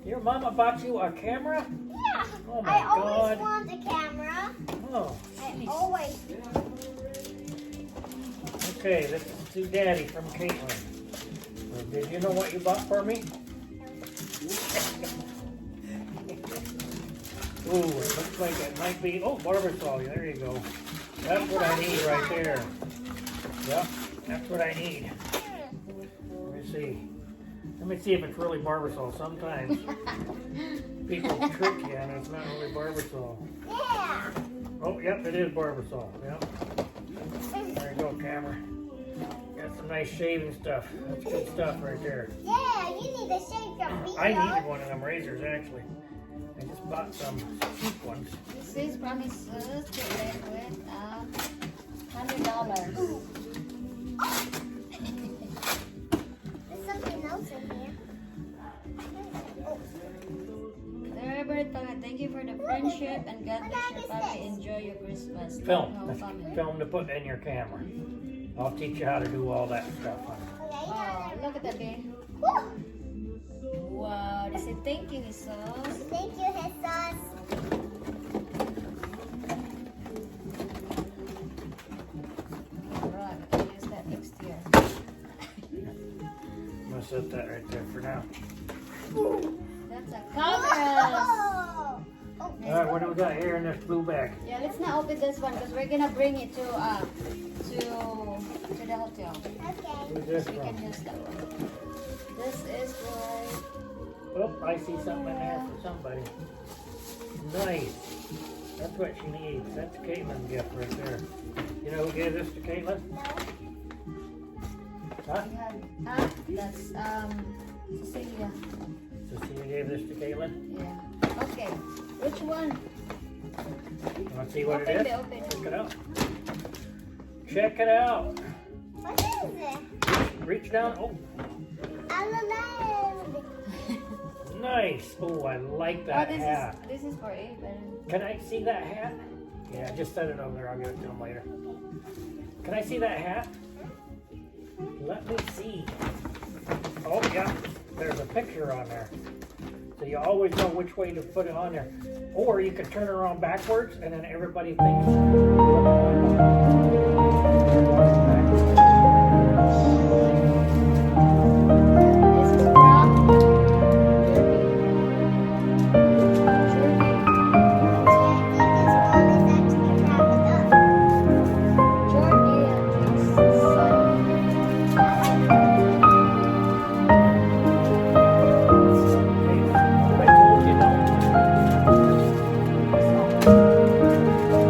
Your mama bought you a camera? Yeah. Oh my I always God. want a camera. Oh. I always. Okay, this is to Daddy from Caitlin. Well, did you know what you bought for me? Ooh, it looks like it might be, oh, Barbasol, there you go. That's what I need right there. Yep, that's what I need. Let me see. Let me see if it's really Barbasol. Sometimes people trick you and it's not really Barbasol. Yeah. Oh, yep, it is Barbasol. Yep. There you go, camera. Got some nice shaving stuff. That's good stuff right there. Yeah, you need to shave your feet. I needed one of them razors actually. I just bought some cheap ones. This is promises to live with $100. There's something else in here. Dear Roberto, thank you for the friendship and God bless your family. Enjoy your Christmas. Film. No family. Film to put in your camera. I'll teach you how to do all that stuff. Oh, look at that bee. Woo. Wow, they say thank you, Jesus. Thank you, Jesus. Alright, I'll use that next year. I'm gonna set that right there for now. That's a camera. Oh. Oh. Alright, what do we got here in this blue bag? Yeah, let's not open this one because we're gonna bring it to the hotel. Okay. Who's this We from? can use that one. This is for Oh, I see something in there for somebody. Nice. That's what she needs. That's Caitlin's gift right there. You know who gave this to Caitlin? Huh? that's Cecilia. Cecilia gave this to Caitlin? Yeah. Okay. Which one? You want to see what Open it it, is? open Check it. it out. Check it out. What is it? Reach down. Oh, Alamo. nice. Oh, I like Oh, that hat. this is for Aben. Can I see that hat? Yeah, just set it over there. I'll give it to him later. Can I see that hat? Let me see. Oh, yeah. There's a picture on there. So you always know which way to put it on there. Or you can turn it around backwards and then everybody thinks. This is from Jordy and his son. I told you no. It's okay.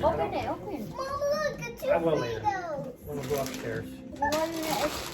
Open it, open. Mom, look, a I will later. torpedo. When we go upstairs. The one that is-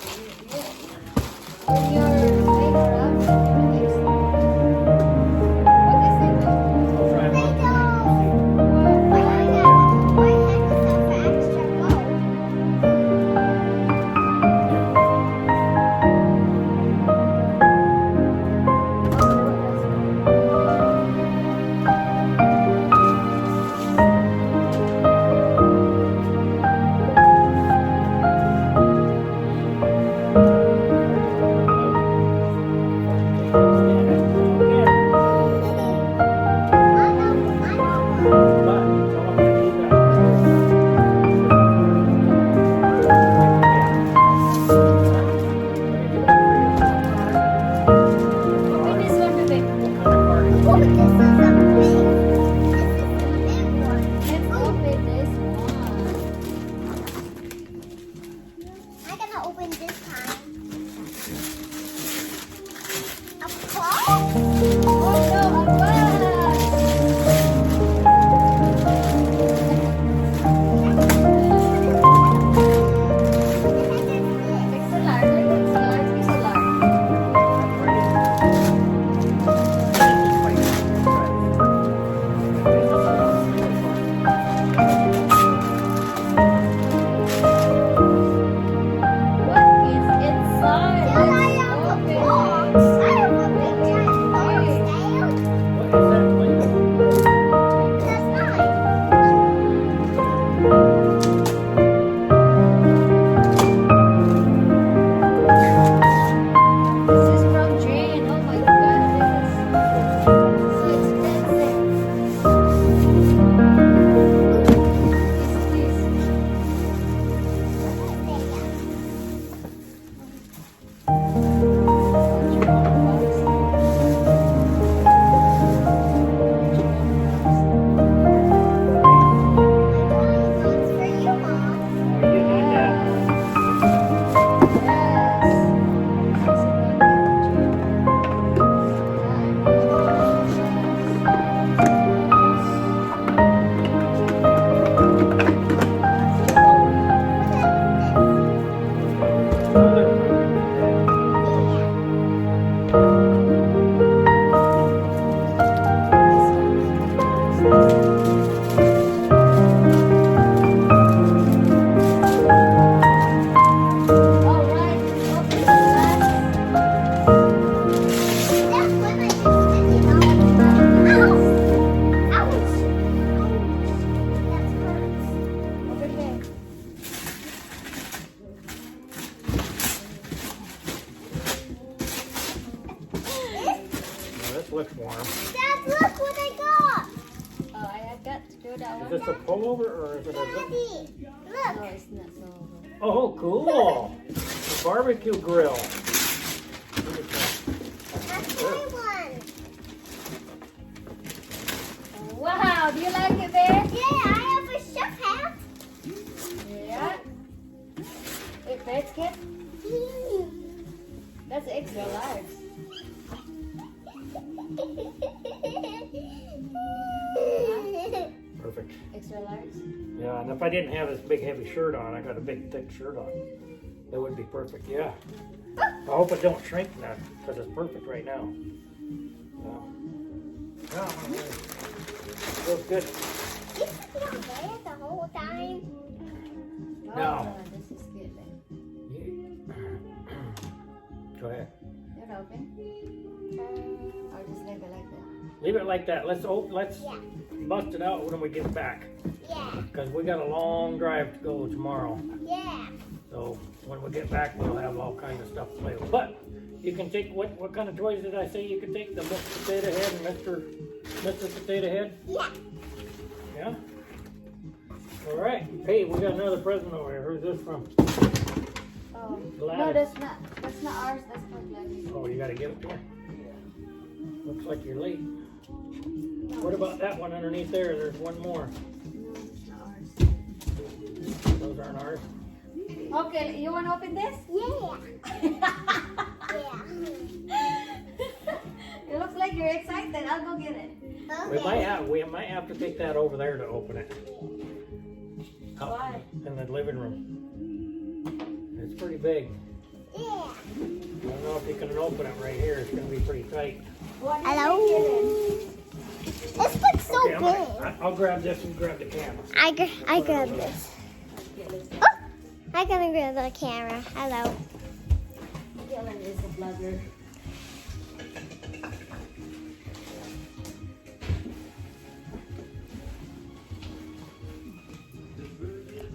looks warm. Dad, look what I got. Oh, I got screw that Is one. this a pullover or is it a... Daddy, No, look. it's not so. Oh, cool. A barbecue grill. That's my one. Wow, do you like it, Bear? Yeah, I have a chef hat. Yeah. Wait, Bear's kid? That's extra large. Perfect. Extra large? Yeah, and if I didn't have this big heavy shirt on, I got a big thick shirt on. That would be perfect, yeah. I hope it don't shrink now, because it's perfect right now. Yeah. Feels good. You took me on there the whole time. No. Oh, this is good then. Go ahead. You're open. Or just leave it like that. Leave it like that. Let's Yeah. bust it out when we get back. Yeah. Because we got a long drive to go tomorrow. Yeah. So when we get back, we'll have all kinds of stuff to play with. But you can take, what kind of toys did I say you could take? The Mr. Potato Head and Mr. Potato Head? Yeah. Yeah? All right. Hey, we got another present over here. Who's this from? Oh. Gladys. No, that's not ours. That's for Gladys. Oh, you got to give it to her? Looks like you're late. What about that one underneath there? There's one more. No, it's not ours. Those aren't ours. Okay, you want to open this? Yeah. Yeah. It looks like you're excited. I'll go get it. Okay. We might have to take that over there to open it. Out Why? in the living room. It's pretty big. Yeah. I don't know if you can open it right here. It's going to be pretty tight. What do you Hello. think This looks so Okay, big. I'll grab this and grab the camera. I grab this. it is? Oh, I gotta grab the camera. Hello. Dylan is a vlogger.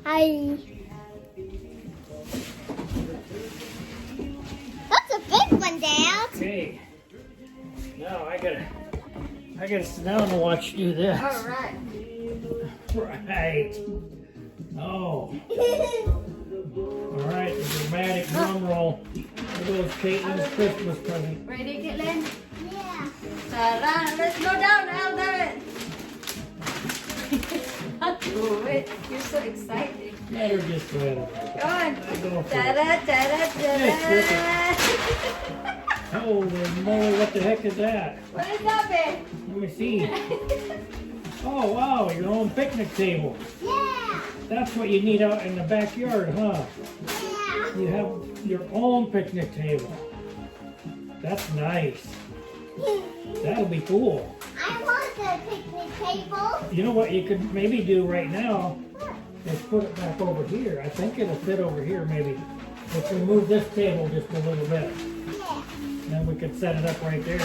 Hi. That's a big one, Dad. Okay. Now I gotta sit down and watch you do this. All right. Right. Oh. All right. The dramatic drum roll. There goes Caitlin's Christmas present. Ready, Caitlin? Yeah. Ta-da! Let's go down, Albert. Do it. You're so excited. Let her just go ahead. Come on. I go for it. Ta-da, ta-da, ta-da. Holy moly, what the heck is that? What is that, babe? Let me see. Oh, wow, your own picnic table. Yeah. That's what you need out in the backyard, huh? Yeah. You have your own picnic table. That's nice. That'll be cool. I want the picnic table. You know what you could maybe do right now is put it back over here. I think it'll fit over here maybe. If we move this table just a little bit, Yeah. then we could set it up right there.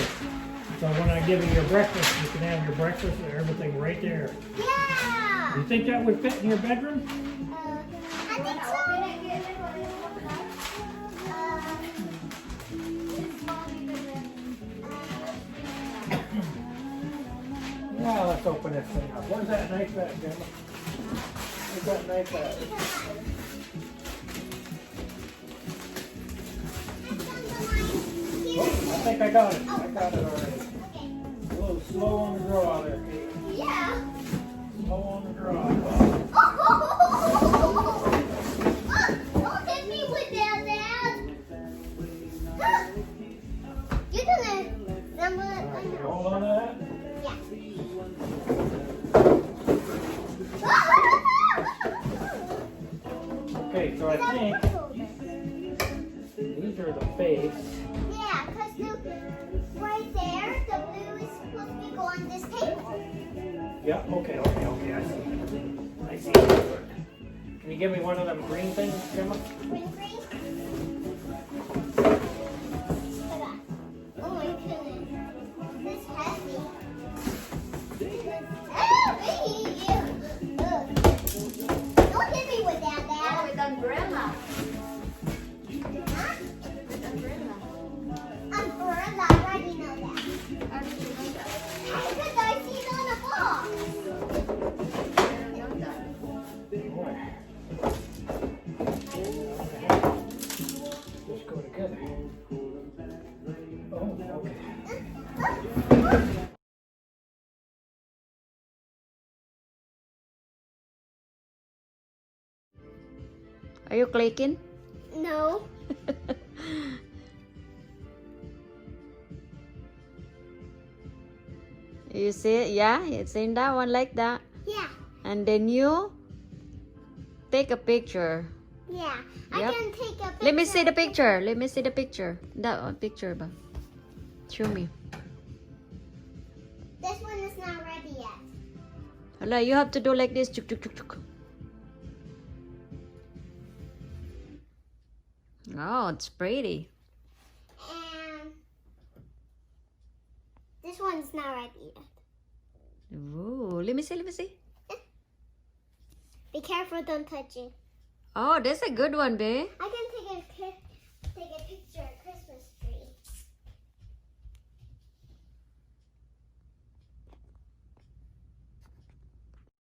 So when I give you your breakfast, you can have your breakfast and everything right there. Yeah. You think that would fit in your bedroom? I think so. Open it, Caitlin. What is it open up? It's small, Yeah, let's open this thing up. Where's that knife at, Gemma? Where's that knife at? Oh, I think I got it. I got it already. A little slow on the draw there, Kate. Yeah. Slow on the draw. Don't hit me with that, Dad. You're gonna number All right, it. you hold on to that. Okay, so I think these are the face. Yeah, because right there, the blue is supposed to be on this table. Yeah, okay, I see. I see. Can you give me one of them green things, Gemma? Green, green. Oh my goodness. This is heavy. Don't hit me with that, Oh, Dad. with umbrella. Huh? With umbrella. Umbrella, I already know that. How did you good. Oh, okay. Are you clicking? No. You see, yeah, it's in that one like that. Yeah. And then you take a picture. Yeah. Yep. I can take a picture. Let me see the picture. Let me see the picture. That one picture ba? Show me. This one is not ready yet. Hala, you have to do like this. Chuk, chuk, chuk, chuk. Oh, it's pretty. And this one's not ready yet. Ooh, let me see, let me see. Be careful, don't touch it. Oh, that's a good one, babe. I can